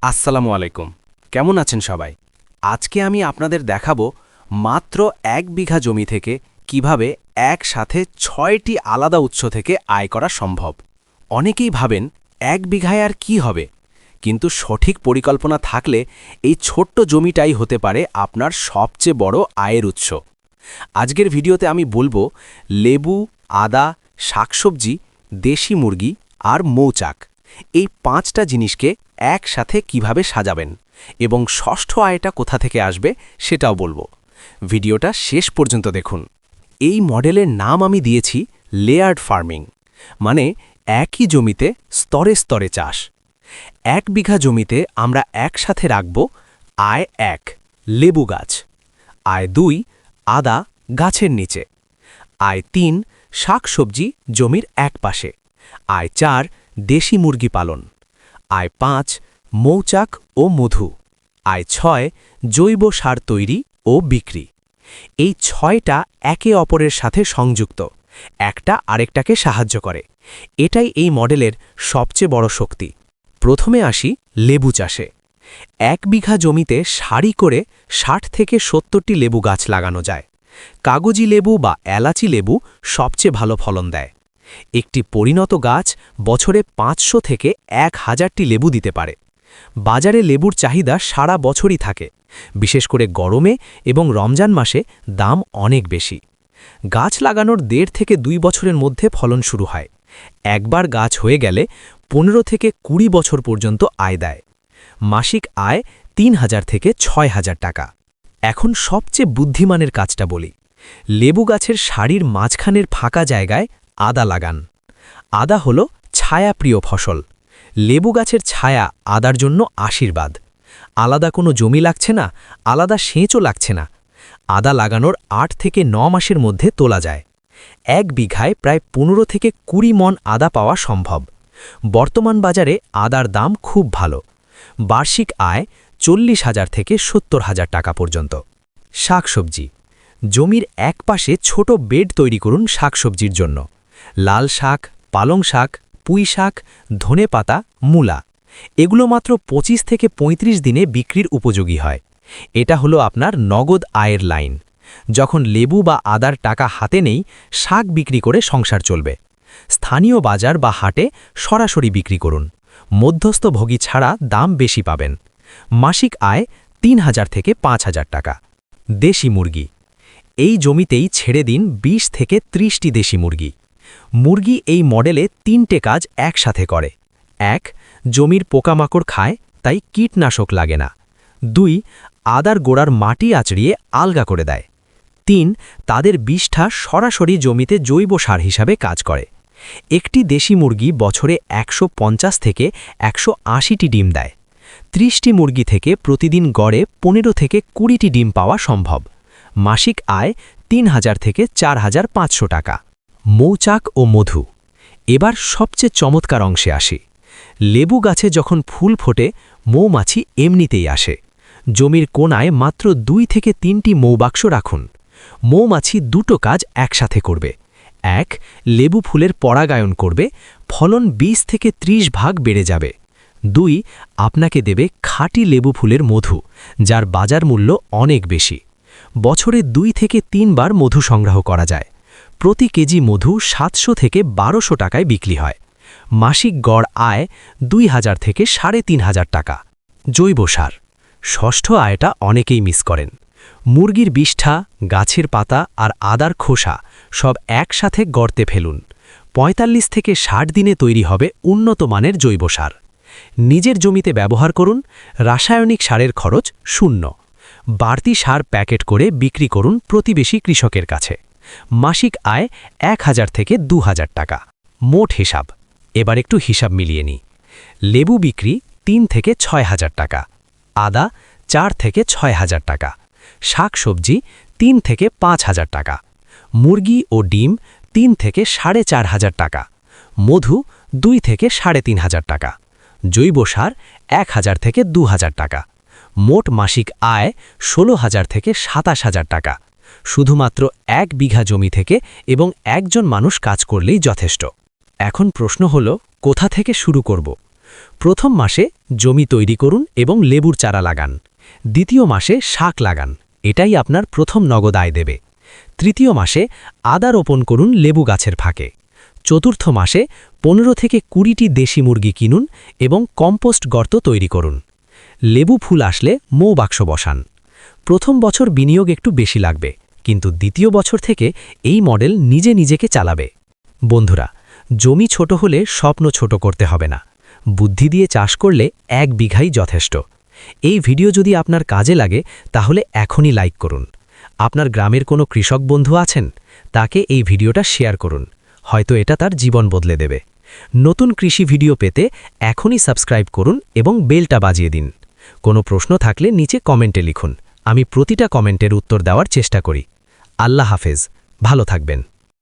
আসসালামু আলাইকুম। কেমন আছেন সবাই? আজকে আমি আপনাদের দেখাবো মাত্র ১ বিঘা জমি থেকে কিভাবে একসাথে ৬টি আলাদা উৎস থেকে আয় করা সম্ভব। অনেকেই ভাবেন ১ বিঘায় আর কি হবে, কিন্তু সঠিক পরিকল্পনা থাকলে এই ছোট্ট জমিটাই হতে পারে আপনার সবচেয়ে বড় আয়ের উৎস। আজকের ভিডিওতে আমি বলবো লেবু, আদা, শাকসবজি, দেশি মুরগি আর মৌচাক, এই ৫টা জিনিসকে একসাথে কিভাবে সাজাবেন এবং ষষ্ঠ আয়টা কোথা থেকে আসবে সেটাও বলবো। ভিডিওটা শেষ পর্যন্ত দেখুন। এই মডেলের নাম আমি দিয়েছি লেয়ার্ড ফার্মিং, মানে একই জমিতে স্তরে স্তরে চাষ। ১ বিঘা জমিতে আমরা একসাথে রাখব আয় ১ লেবু গাছ, আয় ২ আদা গাছের নিচে, আয় ৩ শাকসবজি জমির এক পাশে, আয় ৪ দেশি মুরগি পালন, আয় ৫ মৌচাক ও মধু, আয় ৬ জৈব সার তৈরি ও বিক্রি। এই ৬টা একে অপরের সাথে সংযুক্ত, একটা আরেকটাকে সাহায্য করে। এটাই এই মডেলের সবচেয়ে বড় শক্তি। প্রথমে আসি লেবু চাষে। ১ বিঘা জমিতে সারি করে ৬০ থেকে ৭০টি লেবু গাছ লাগানো যায়। কাগজি লেবু বা এলাচি লেবু সবচেয়ে ভালো ফলন দেয়। একটি পরিণত গাছ বছরে ৫০০ থেকে ১,০০০টি লেবু দিতে পারে। বাজারে লেবুর চাহিদা সারা বছরই থাকে, বিশেষ করে গরমে এবং রমজান মাসে দাম অনেক বেশি। গাছ লাগানোর ১.৫ থেকে ২ বছরের মধ্যে ফলন শুরু হয়। একবার গাছ হয়ে গেলে ১৫ থেকে ২০ বছর পর্যন্ত আয় দেয়। মাসিক আয় ৩,০০০ থেকে ৬,০০০ টাকা। এখন সবচেয়ে বুদ্ধিমানের কাজটা বলি। লেবু গাছের সারির মাঝখানের ফাঁকা জায়গায় আদা লাগান। আদা হল ছায়াপ্রিয় ফসল। লেবু গাছের ছায়া আদার জন্য আশীর্বাদ। আলাদা কোনো জমি লাগছে না, আলাদা সেচও লাগছে না। আদা লাগানোর ৮ থেকে ৯ মাসের মধ্যে তোলা যায়। ১ বিঘায় প্রায় ১৫ থেকে ২০ মণ আদা পাওয়া সম্ভব। বর্তমান বাজারে আদার দাম খুব ভালো। বার্ষিক আয় ৪০,০০০ থেকে ৭০,০০০ টাকা পর্যন্ত। শাকসবজি। জমির এক পাশে ছোট বেড তৈরি করুন শাকসবজির জন্য। লাল শাক, পালং শাক, পুঁই শাক, ধনেপাতা, মূলা, এগুলো মাত্র ২৫ থেকে ৩৫ দিনে বিক্রির উপযোগী হয়। এটা হলো আপনার নগদ আয়ের লাইন। যখন লেবু বা আদার টাকা হাতে নেই, শাক বিক্রি করে সংসার চলবে। স্থানীয় বাজার বা হাটে সরাসরি বিক্রি করুন। মধ্যস্থভোগী ছাড়া দাম বেশি পাবেন। মাসিক আয় ৩,০০০ থেকে ৫,০০০ টাকা। দেশি মুরগি। এই জমিতেই ছেড়ে দিন ২০ থেকে ৩০টি দেশি মুরগি। মুরগি এই মডেলে ৩টে কাজ একসাথে করে। ১ জমির পোকামাকড় খায়, তাই কীটনাশক লাগে না। ২ আদার গোড়ার মাটি আঁচড়িয়ে আলগা করে দেয়। ৩ তাদের বিষ্ঠা সরাসরি জমিতে জৈব সার হিসাবে কাজ করে। একটি দেশি মুরগি বছরে ১৫০ থেকে ১৮০টি ডিম দেয়। ৩০টি মুরগি থেকে প্রতিদিন গড়ে ১৫ থেকে ২০টি ডিম পাওয়া সম্ভব। মাসিক আয় ৩,০০০ থেকে ৪,৫০০ টাকা। মৌচাক ও মধু। এবার সবচেয়ে চমৎকার অংশে আসি। লেবু গাছে যখন ফুল ফোটে, মৌমাছি এমনিতেই আসে। জমির কোণায় মাত্র ২ থেকে ৩টি মৌবাক্স রাখুন। মৌমাছি দুটো কাজ একসাথে করবে। ১ লেবু ফুলের পরাগায়ন করবে, ফলন ২০ থেকে ৩০ ভাগ বেড়ে যাবে। ২ আপনাকে দেবে খাঁটি লেবু ফুলের মধু, যার বাজার মূল্য অনেক বেশি। বছরে ২ থেকে ৩ বার মধু সংগ্রহ করা যায়। প্রতি কেজি মধু ৭০০ থেকে ১২০০ টাকায় বিক্রি হয়। মাসিক গড় আয় ২,০০০ থেকে ৩,৫০০ টাকা। জৈব সার। ষষ্ঠ আয়টা অনেকেই মিস করেন। মুরগির বিষ্ঠা, গাছের পাতা আর আদার খোসা সব একসাথে গর্তে ফেলুন। ৪৫ থেকে ৬০ দিনে তৈরি হবে উন্নত মানের জৈব সার। নিজের জমিতে ব্যবহার করুন। রাসায়নিক সারের খরচ ০। বাড়তি সার প্যাকেট করে বিক্রি করুন প্রতিবেশী কৃষকের কাছে। মাসিক আয় ১,০০০ থেকে ২,০০০ টাকা। মোট হিসাব। এবার একটু হিসাব মিলিয়ে নিই। লেবু বিক্রি ৩ থেকে ৬,০০০ টাকা, আদা ৪ থেকে ৬,০০০ টাকা, শাকসবজি ৩ থেকে ৫,০০০ টাকা, মুরগি ও ডিম ৩ থেকে ৪,৫০০ টাকা, মধু ২ থেকে ৩,৫০০ টাকা, জৈব সার ১,০০০ থেকে ২,০০০ টাকা। মোট মাসিক আয় ১৬,০০০ থেকে ২৭,০০০ টাকা। শুধুমাত্র ১ বিঘা জমি থেকে এবং একজন মানুষ কাজ করলেই যথেষ্ট। এখন প্রশ্ন হল, কোথা থেকে শুরু করব? প্রথম মাসে জমি তৈরি করুন এবং লেবুর চারা লাগান। দ্বিতীয় মাসে শাক লাগান, এটাই আপনার প্রথম নগদ আয় দেবে। তৃতীয় মাসে আদা রোপণ করুন লেবু গাছের ফাঁকে। চতুর্থ মাসে 15 থেকে 20টি দেশি মুরগি কিনুন এবং কম্পোস্ট গর্ত তৈরি করুন। লেবু ফুল আসলে মৌবাক্স বসান। প্রথম বছর বিনিয়োগ একটু বেশি লাগবে, কিন্তু দ্বিতীয় বছর থেকে এই মডেল নিজে নিজেকে চালাবে। বন্ধুরা, জমি ছোট হলে স্বপ্ন ছোট করতে হবে না। বুদ্ধি দিয়ে চাষ করলে 1 বিঘাই যথেষ্ট। এই ভিডিও যদি আপনার কাজে লাগে তাহলে এখনই লাইক করুন। আপনার গ্রামের কোনো কৃষক বন্ধু আছেন, তাকে এই ভিডিওটা শেয়ার করুন, হয়তো এটা তার জীবন বদলে দেবে। নতুন কৃষি ভিডিও পেতে এখনই সাবস্ক্রাইব করুন এবং বেলটা বাজিয়ে দিন। কোনো প্রশ্ন থাকলে নিচে কমেন্টে লিখুন, আমি প্রতিটা কমেন্টের উত্তর দেওয়ার চেষ্টা করি। আল্লাহ হাফেজ, ভালো থাকবেন।